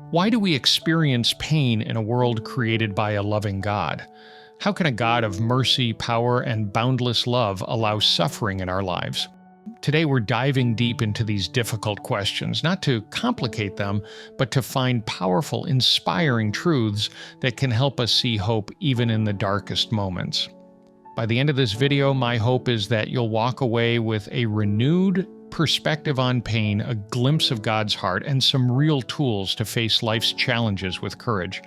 Why do we experience pain in a world created by a loving God? How can a God of mercy, power, and boundless love allow suffering in our lives? Today we're diving deep into these difficult questions, not to complicate them, but to find powerful, inspiring truths that can help us see hope even in the darkest moments. By the end of this video, my hope is that you'll walk away with a renewed perspective on pain, a glimpse of God's heart, and some real tools to face life's challenges with courage.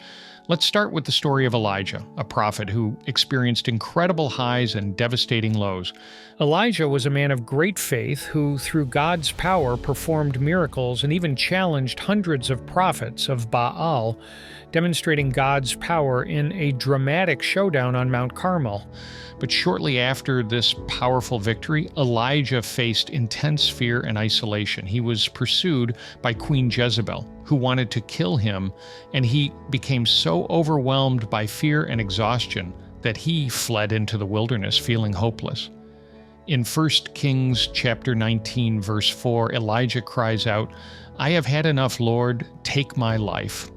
Let's start with the story of Elijah, a prophet who experienced incredible highs and devastating lows. Elijah was a man of great faith who, through God's power, performed miracles and even challenged hundreds of prophets of Baal, demonstrating God's power in a dramatic showdown on Mount Carmel. But shortly after this powerful victory, Elijah faced intense fear and isolation. He was pursued by Queen Jezebel, who wanted to kill him, and he became so overwhelmed by fear and exhaustion that he fled into the wilderness, feeling hopeless. In 1 Kings chapter 19, verse 4, Elijah cries out, "I have had enough, Lord, take my life."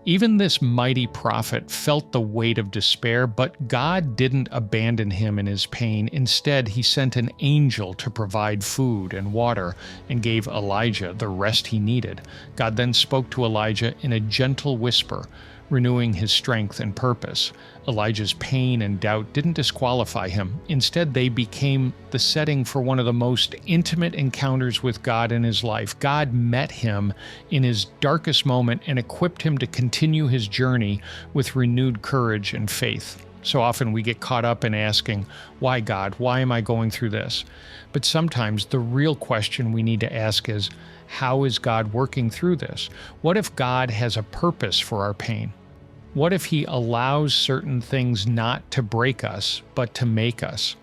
Even this mighty prophet felt the weight of despair, but God didn't abandon him in his pain. Instead, he sent an angel to provide food and water and gave Elijah the rest he needed. God then spoke to Elijah in a gentle whisper, renewing his strength and purpose. Elijah's pain and doubt didn't disqualify him. Instead, they became the setting for one of the most intimate encounters with God in his life. God met him in his darkest moment and equipped him to continue his journey with renewed courage and faith. So often we get caught up in asking, "Why, God? Why am I going through this?" But sometimes the real question we need to ask is, how is God working through this? What if God has a purpose for our pain? What if He allows certain things not to break us, but to make us?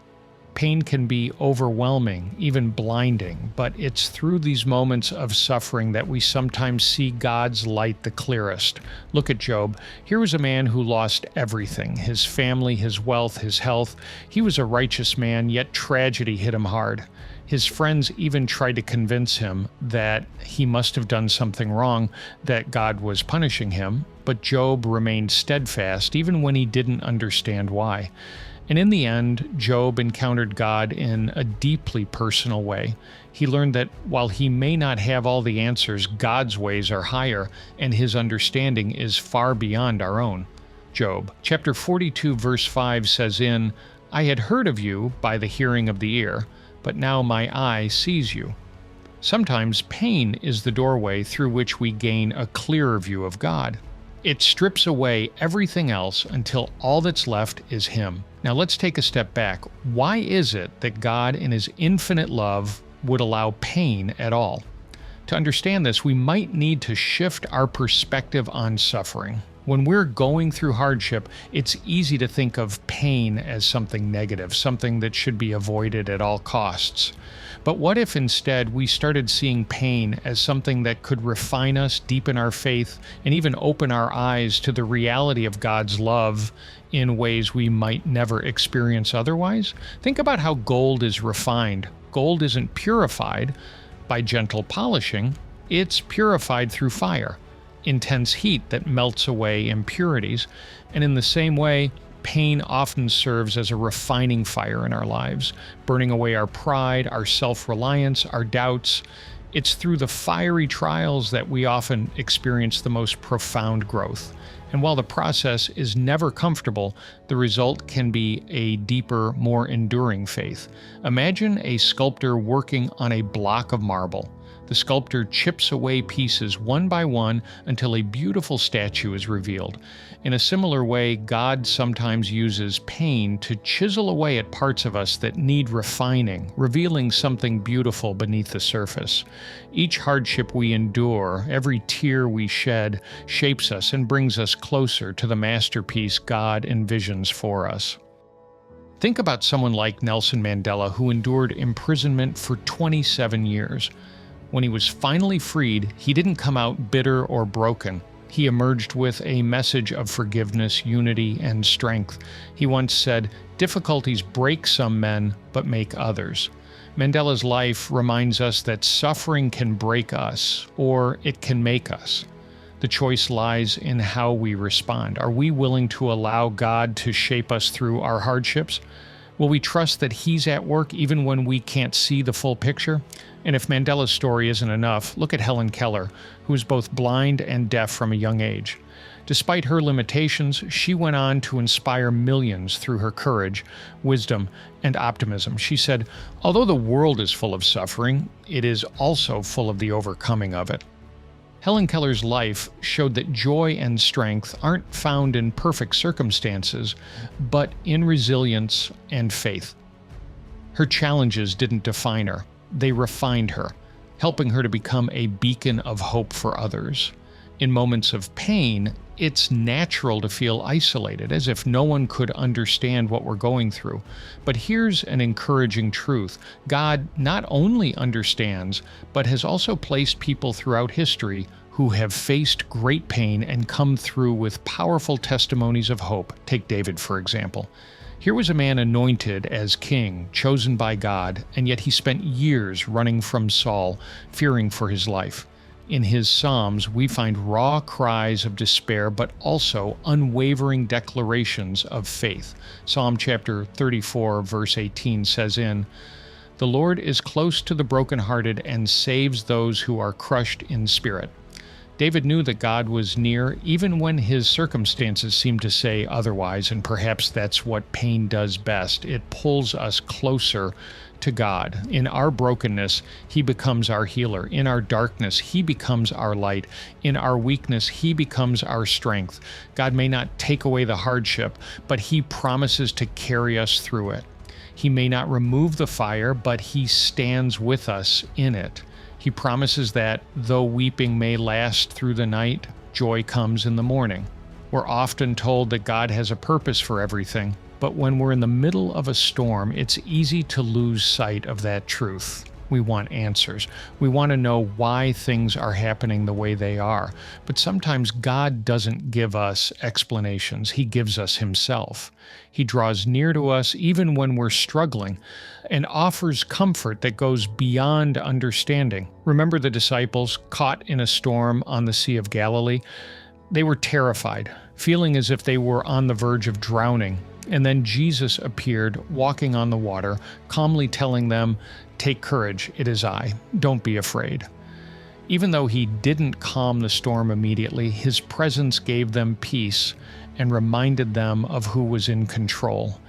Pain can be overwhelming, even blinding, but it's through these moments of suffering that we sometimes see God's light the clearest. Look at Job. Here was a man who lost everything: his family, his wealth, his health. He was a righteous man, yet tragedy hit him hard. His friends even tried to convince him that he must have done something wrong, that God was punishing him, but Job remained steadfast even when he didn't understand why. And in the end, Job encountered God in a deeply personal way. He learned that while he may not have all the answers, God's ways are higher, and His understanding is far beyond our own. Job chapter 42, verse 5 says, "I had heard of you by the hearing of the ear, but now my eye sees you." Sometimes pain is the doorway through which we gain a clearer view of God. It strips away everything else until all that's left is Him. Now let's take a step back. Why is it that God in His infinite love would allow pain at all? To understand this, we might need to shift our perspective on suffering. When we're going through hardship, it's easy to think of pain as something negative, something that should be avoided at all costs. But what if instead we started seeing pain as something that could refine us, deepen our faith, and even open our eyes to the reality of God's love in ways we might never experience otherwise? Think about how gold is refined. Gold isn't purified by gentle polishing, it's purified through fire. Intense heat that melts away impurities, and in the same way, pain often serves as a refining fire in our lives, burning away our pride, our self-reliance, our doubts. It's through the fiery trials that we often experience the most profound growth. And while the process is never comfortable, the result can be a deeper, more enduring faith. Imagine a sculptor working on a block of marble. The sculptor chips away pieces one by one until a beautiful statue is revealed. In a similar way, God sometimes uses pain to chisel away at parts of us that need refining, revealing something beautiful beneath the surface. Each hardship we endure, every tear we shed, shapes us and brings us closer to the masterpiece God envisions for us. Think about someone like Nelson Mandela, who endured imprisonment for 27 years. When he was finally freed, he didn't come out bitter or broken. He emerged with a message of forgiveness, unity, and strength. He once said, "Difficulties break some men, but make others." Mandela's life reminds us that suffering can break us, or it can make us. The choice lies in how we respond. Are we willing to allow God to shape us through our hardships? Will we trust that He's at work even when we can't see the full picture? And if Mandela's story isn't enough, look at Helen Keller, who was both blind and deaf from a young age. Despite her limitations, she went on to inspire millions through her courage, wisdom, and optimism. She said, "Although the world is full of suffering, it is also full of the overcoming of it." Helen Keller's life showed that joy and strength aren't found in perfect circumstances, but in resilience and faith. Her challenges didn't define her. They refined her, helping her to become a beacon of hope for others. In moments of pain, it's natural to feel isolated, as if no one could understand what we're going through. But here's an encouraging truth. God not only understands, but has also placed people throughout history who have faced great pain and come through with powerful testimonies of hope. Take David, for example. Here was a man anointed as king, chosen by God, and yet he spent years running from Saul, fearing for his life. In his Psalms, we find raw cries of despair, but also unwavering declarations of faith. Psalm chapter 34, verse 18 says "The Lord is close to the brokenhearted and saves those who are crushed in spirit." David knew that God was near, even when his circumstances seemed to say otherwise, and perhaps that's what pain does best. It pulls us closer to God. In our brokenness, He becomes our healer. In our darkness, He becomes our light. In our weakness, He becomes our strength. God may not take away the hardship, but He promises to carry us through it. He may not remove the fire, but He stands with us in it. He promises that though weeping may last through the night, joy comes in the morning. We're often told that God has a purpose for everything, but when we're in the middle of a storm, it's easy to lose sight of that truth. We want answers. We want to know why things are happening the way they are. But sometimes God doesn't give us explanations. He gives us Himself. He draws near to us even when we're struggling and offers comfort that goes beyond understanding. Remember the disciples caught in a storm on the Sea of Galilee? They were terrified, feeling as if they were on the verge of drowning. And then Jesus appeared, walking on the water, calmly telling them, "Take courage, it is I. Don't be afraid." Even though He didn't calm the storm immediately, His presence gave them peace and reminded them of who was in control.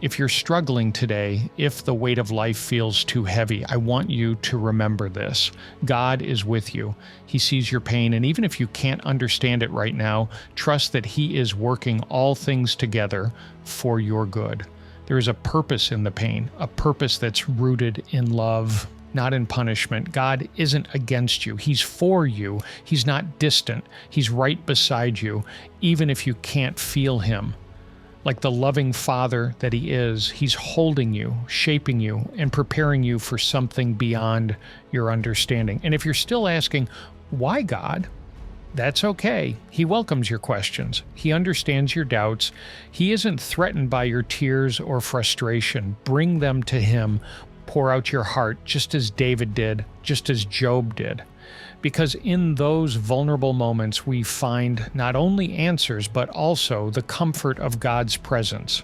If you're struggling today, if the weight of life feels too heavy, I want you to remember this. God is with you. He sees your pain, and even if you can't understand it right now, trust that He is working all things together for your good. There is a purpose in the pain, a purpose that's rooted in love, not in punishment. God isn't against you. He's for you. He's not distant. He's right beside you, even if you can't feel Him. Like the loving Father that He is, He's holding you, shaping you, and preparing you for something beyond your understanding. And if you're still asking, why God? That's okay. He welcomes your questions. He understands your doubts. He isn't threatened by your tears or frustration. Bring them to Him. Pour out your heart, just as David did, just as Job did. Because in those vulnerable moments, we find not only answers, but also the comfort of God's presence,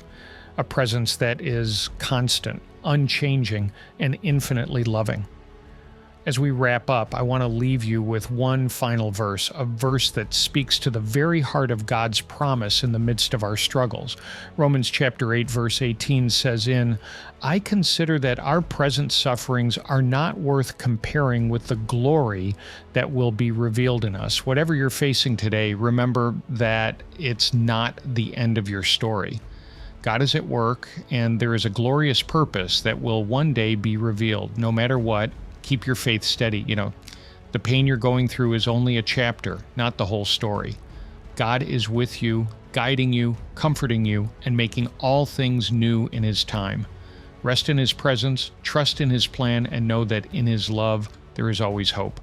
a presence that is constant, unchanging, and infinitely loving. As we wrap up, I want to leave you with one final verse, a verse that speaks to the very heart of God's promise in the midst of our struggles. Romans chapter 8, verse 18 says "I consider that our present sufferings are not worth comparing with the glory that will be revealed in us." Whatever you're facing today, remember that it's not the end of your story. God is at work, and there is a glorious purpose that will one day be revealed. No matter what, keep your faith steady. The pain you're going through is only a chapter, not the whole story. God is with you, guiding you, comforting you, and making all things new in His time. Rest in His presence, trust in His plan, and know that in His love there is always hope.